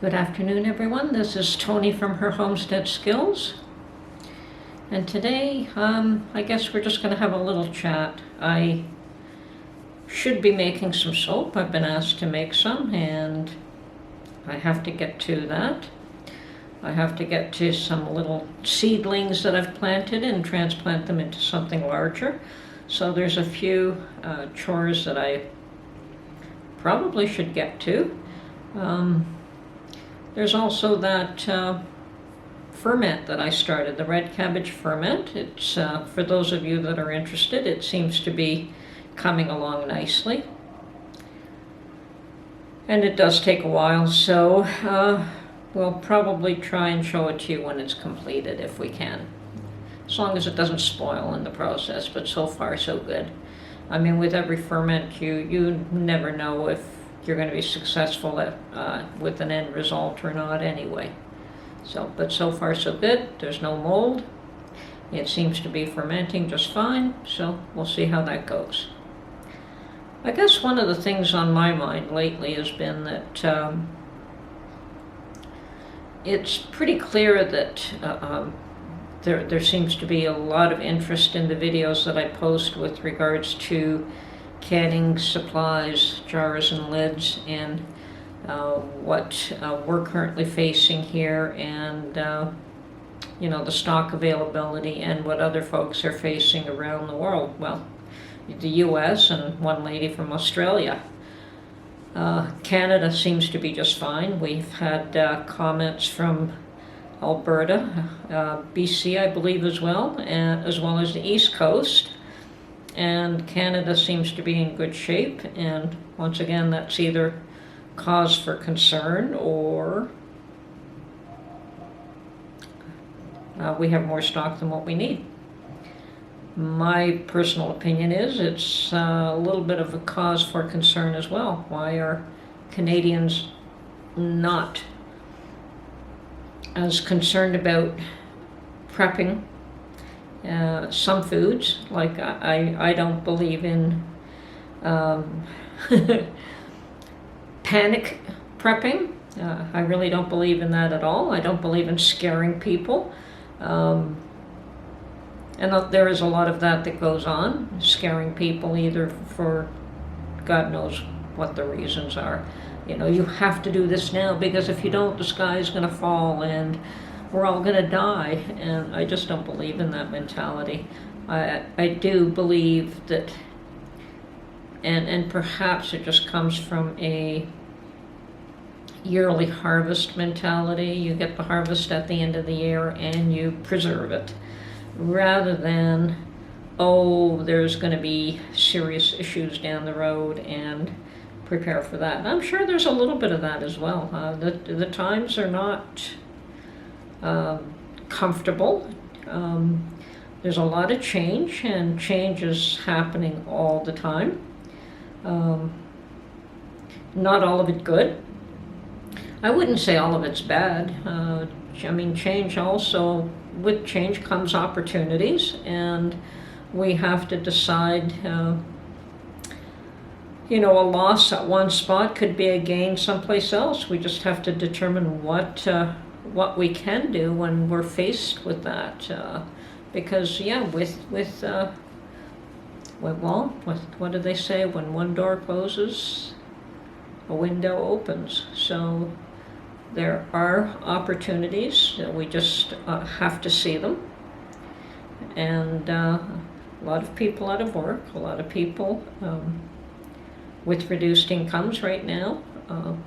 Good afternoon, everyone. This is Tony from her Homestead Skills. And today, I guess we're just going to have a little chat. I should be making some soap. I've been asked to make some, and I have to get to that. I have to get to some little seedlings that I've planted and transplant them into something larger. So there's a few chores that I probably should get to. There's also that ferment that I started, the red cabbage ferment. It's for those of you that are interested, it seems to be coming along nicely. And it does take a while, so we'll probably try and show it to you when it's completed if we can. As long as it doesn't spoil in the process, but so far so good. I mean, with every ferment, you never know if you're going to be successful with an end result or not anyway. But so far so good. There's no mold. It seems to be fermenting just fine, so we'll see how that goes. I guess one of the things on my mind lately has been that it's pretty clear that there seems to be a lot of interest in the videos that I post with regards to canning supplies, jars and lids, and what we're currently facing here, and the stock availability and what other folks are facing around the world. Well, the US and one lady from Australia. Canada seems to be just fine. We've had comments from Alberta, BC, I believe, as well as the East Coast. And Canada seems to be in good shape, and once again, that's either cause for concern or we have more stock than what we need. My personal opinion is it's a little bit of a cause for concern as well. Why are Canadians not as concerned about prepping some foods? Like I don't believe in panic prepping. I really don't believe in that at all. I don't believe in scaring people. And there is a lot of that goes on, scaring people either for God knows what the reasons are. You have to do this now because if you don't, the sky is going to fall and we're all going to die. And I just don't believe in that mentality. I do believe that, and perhaps it just comes from a yearly harvest mentality. You get the harvest at the end of the year and you preserve it, rather than, there's going to be serious issues down the road and prepare for that. And I'm sure there's a little bit of that as well. The times are not comfortable. There's a lot of change, and change is happening all the time. Not all of it good. I wouldn't say all of it's bad. Change also, with change comes opportunities, and we have to decide, a loss at one spot could be a gain someplace else. We just have to determine what we can do when we're faced with that. Because, what do they say? When one door closes, a window opens. So there are opportunities. We just have to see them. And a lot of people out of work, a lot of people with reduced incomes right now, a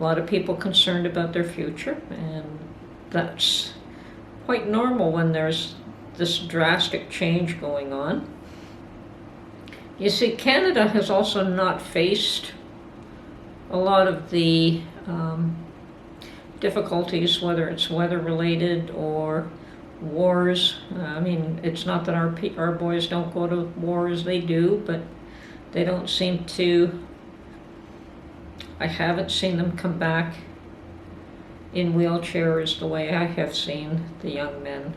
lot of people concerned about their future, and that's quite normal when there's this drastic change going on. You see, Canada has also not faced a lot of the difficulties, whether it's weather-related or wars. It's not that our boys don't go to wars, they do, but they don't seem to. I haven't seen them come back in wheelchairs the way I have seen the young men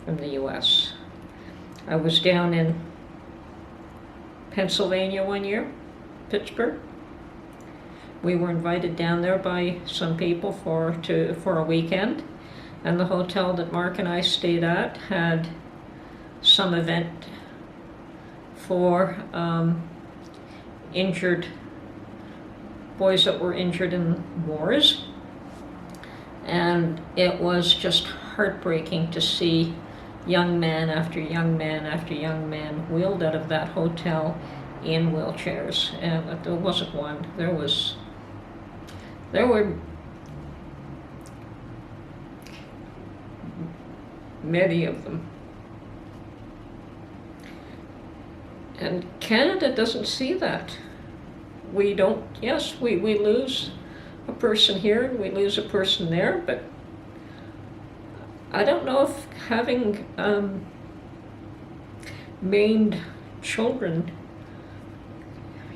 from the U.S. I was down in Pennsylvania one year, Pittsburgh, We were invited down there by some people for a weekend, and the hotel that Mark and I stayed at had some event for injured boys that were injured in wars, and it was just heartbreaking to see young man after young man after young man wheeled out of that hotel in wheelchairs. And there wasn't one, there were many of them. And Canada doesn't see that. We don't, yes, we lose a person here and we lose a person there, but I don't know if having maimed children,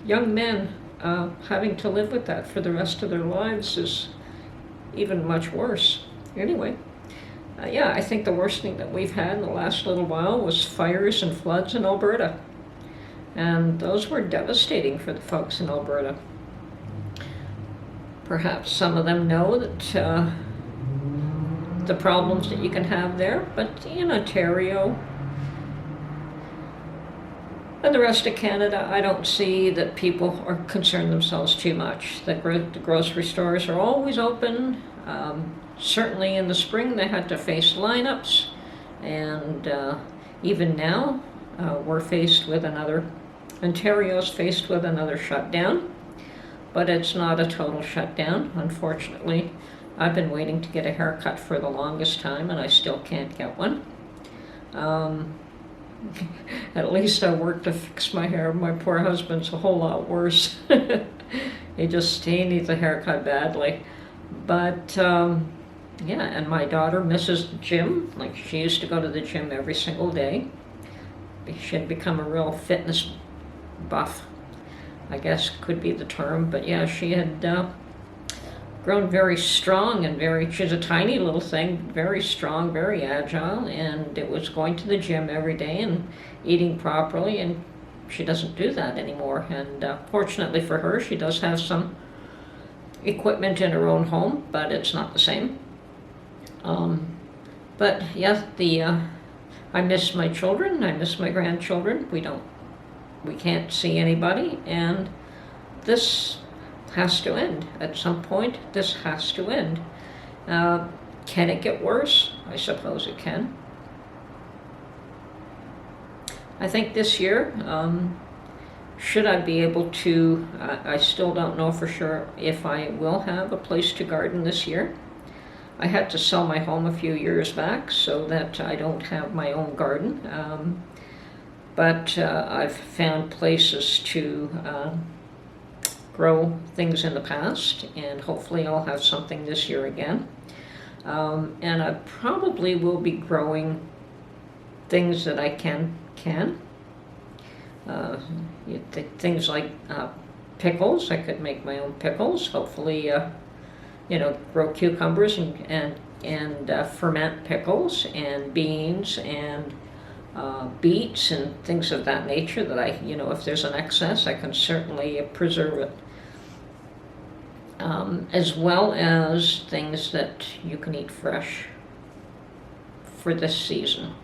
young men, having to live with that for the rest of their lives is even much worse. Anyway, yeah, I think the worst thing that we've had in the last little while was fires and floods in Alberta. And those were devastating for the folks in Alberta. Perhaps some of them know that the problems that you can have there, but in Ontario and the rest of Canada, I don't see that people are concerned themselves too much. The grocery stores are always open. Certainly in the spring they had to face lineups, and even now Ontario's faced with another shutdown, but it's not a total shutdown, unfortunately. I've been waiting to get a haircut for the longest time, and I still can't get one. At least I work to fix my hair. My poor husband's a whole lot worse. He needs a haircut badly. But yeah, and my daughter misses the gym. Like, she used to go to the gym every single day. She had become a real fitness buff, I guess could be the term. But yeah, she had grown very strong and she's a tiny little thing, very strong, very agile, and it was going to the gym every day and eating properly, and she doesn't do that anymore. And fortunately for her, she does have some equipment in her own home, but it's not the same. But yeah, I miss my children, I miss my grandchildren. We can't see anybody, and this has to end. At some point, this has to end. Can it get worse? I suppose it can. I think this year, should I be able to, I still don't know for sure if I will have a place to garden this year. I had to sell my home a few years back so that I don't have my own garden. But I've found places to grow things in the past, and hopefully I'll have something this year again. And I probably will be growing things that I can. Things like pickles. I could make my own pickles. Hopefully, grow cucumbers and ferment pickles, and beans and beets and things of that nature that if there's an excess, I can certainly preserve it. As well as things that you can eat fresh for this season.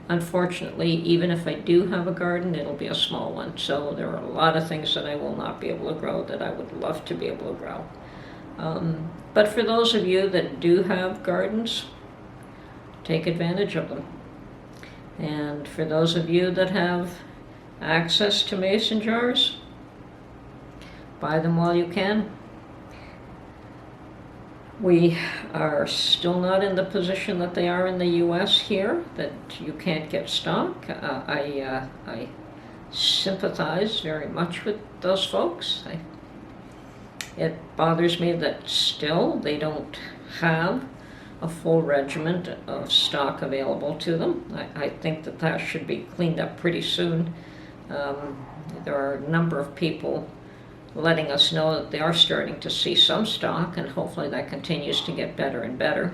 Unfortunately, even if I do have a garden, it'll be a small one. So there are a lot of things that I will not be able to grow that I would love to be able to grow. But for those of you that do have gardens, take advantage of them. And for those of you that have access to mason jars, buy them while you can. We are still not in the position that they are in the US here, that you can't get stock. I sympathize very much with those folks. It bothers me that still they don't have a full regiment of stock available to them. I think that should be cleaned up pretty soon. There are a number of people letting us know that they are starting to see some stock, and hopefully that continues to get better and better.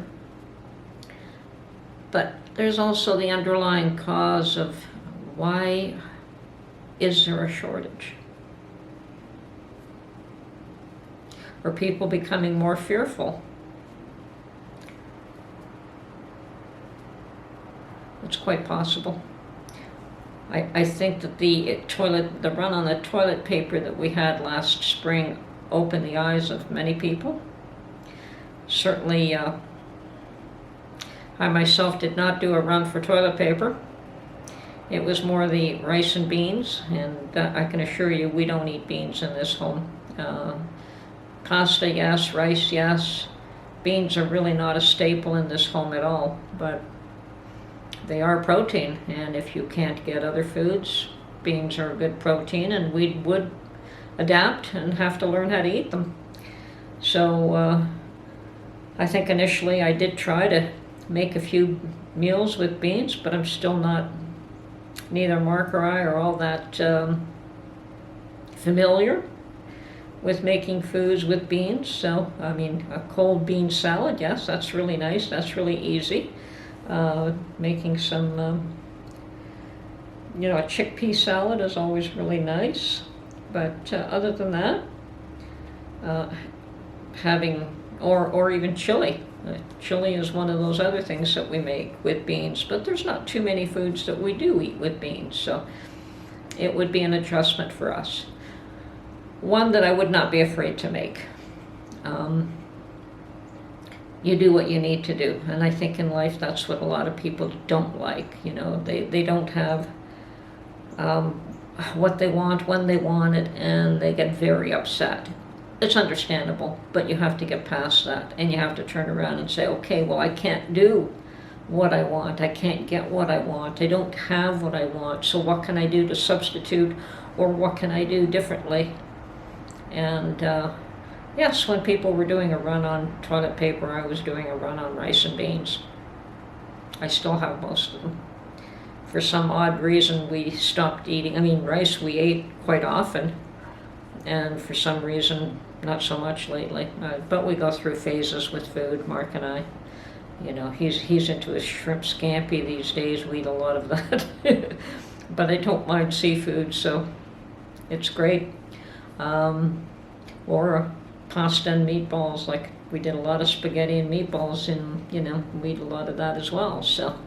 But there's also the underlying cause of why is there a shortage? Are people becoming more fearful? It's quite possible. I think that the run on the toilet paper that we had last spring opened the eyes of many people. Certainly, I myself did not do a run for toilet paper. It was more the rice and beans, and I can assure you we don't eat beans in this home. Pasta, yes. Rice, yes. Beans are really not a staple in this home at all, but they are protein, and if you can't get other foods, beans are a good protein, and we would adapt and have to learn how to eat them. So I think initially I did try to make a few meals with beans, but I'm still not, neither Mark or I are all that familiar with making foods with beans. So, I mean, a cold bean salad, yes, that's really nice, that's really easy. Making some, a chickpea salad is always really nice. But other than that, having, or even chili. Chili is one of those other things that we make with beans, but there's not too many foods that we do eat with beans, so it would be an adjustment for us. One that I would not be afraid to make. You do what you need to do, and I think in life that's what a lot of people don't like. They don't have what they want when they want it, and they get very upset. It's understandable, but you have to get past that, and you have to turn around and say, okay, well, I can't do what I want. I can't get what I want. I don't have what I want, so what can I do to substitute, or what can I do differently? And yes, when people were doing a run on toilet paper, I was doing a run on rice and beans. I still have most of them. For some odd reason, we stopped eating. I mean, rice we ate quite often, and for some reason, not so much lately. But we go through phases with food, Mark and I. He's into his shrimp scampi these days. We eat a lot of that. But I don't mind seafood, so it's great. Or pasta and meatballs, like we did a lot of spaghetti and meatballs, and we eat a lot of that as well. So,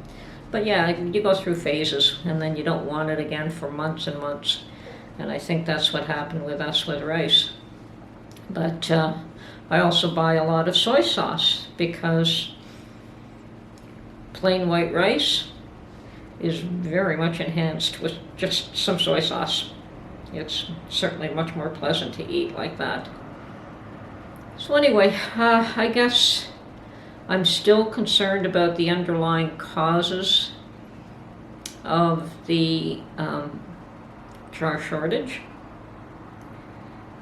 but yeah, you go through phases, and then you don't want it again for months and months. And I think that's what happened with us with rice. But I also buy a lot of soy sauce, because plain white rice is very much enhanced with just some soy sauce. It's certainly much more pleasant to eat like that. So anyway, I guess I'm still concerned about the underlying causes of the jar shortage,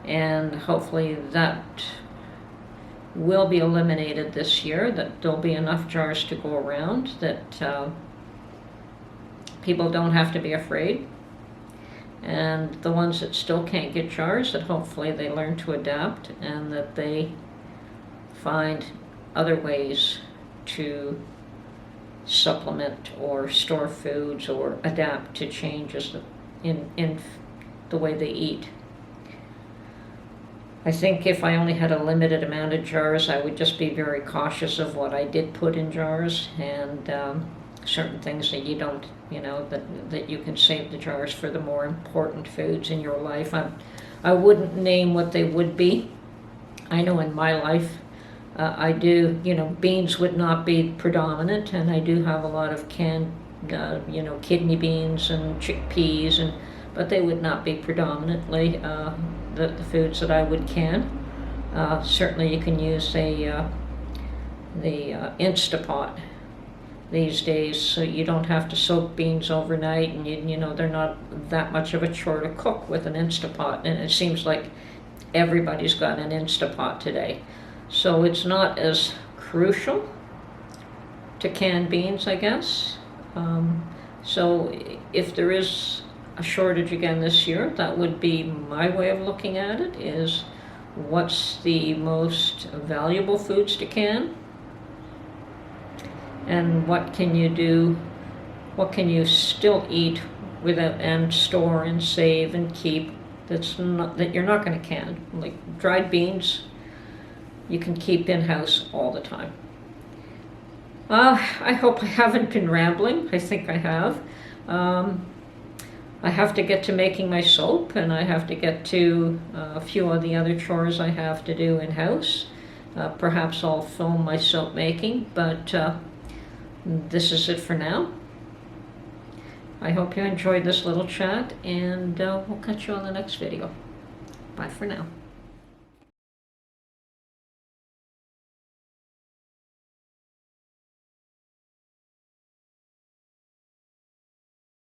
and hopefully that will be eliminated this year, that there'll be enough jars to go around, that people don't have to be afraid. And the ones that still can't get jars, that hopefully they learn to adapt, and that they find other ways to supplement or store foods or adapt to changes in the way they eat. I think if I only had a limited amount of jars, I would just be very cautious of what I did put in jars, and certain things that you don't, that you can save the jars for the more important foods in your life. I wouldn't name what they would be. I know in my life, I do, beans would not be predominant, and I do have a lot of canned, kidney beans and chickpeas, but they would not be predominantly the foods that I would can. Certainly you can use the Instapot these days, so you don't have to soak beans overnight, and they're not that much of a chore to cook with an Instapot, and it seems like everybody's got an Instapot today. So it's not as crucial to canned beans, I guess. So if there is a shortage again this year, that would be my way of looking at it, is what's the most valuable foods to can, and what can you do, what can you still eat without, and store and save and keep, that you're not going to can. Like dried beans, you can keep in-house all the time. I hope I haven't been rambling. I think I have. I have to get to making my soap, and I have to get to a few of the other chores I have to do in-house. Perhaps I'll film my soap making, but this is it for now. I hope you enjoyed this little chat, and we'll catch you on the next video. Bye for now.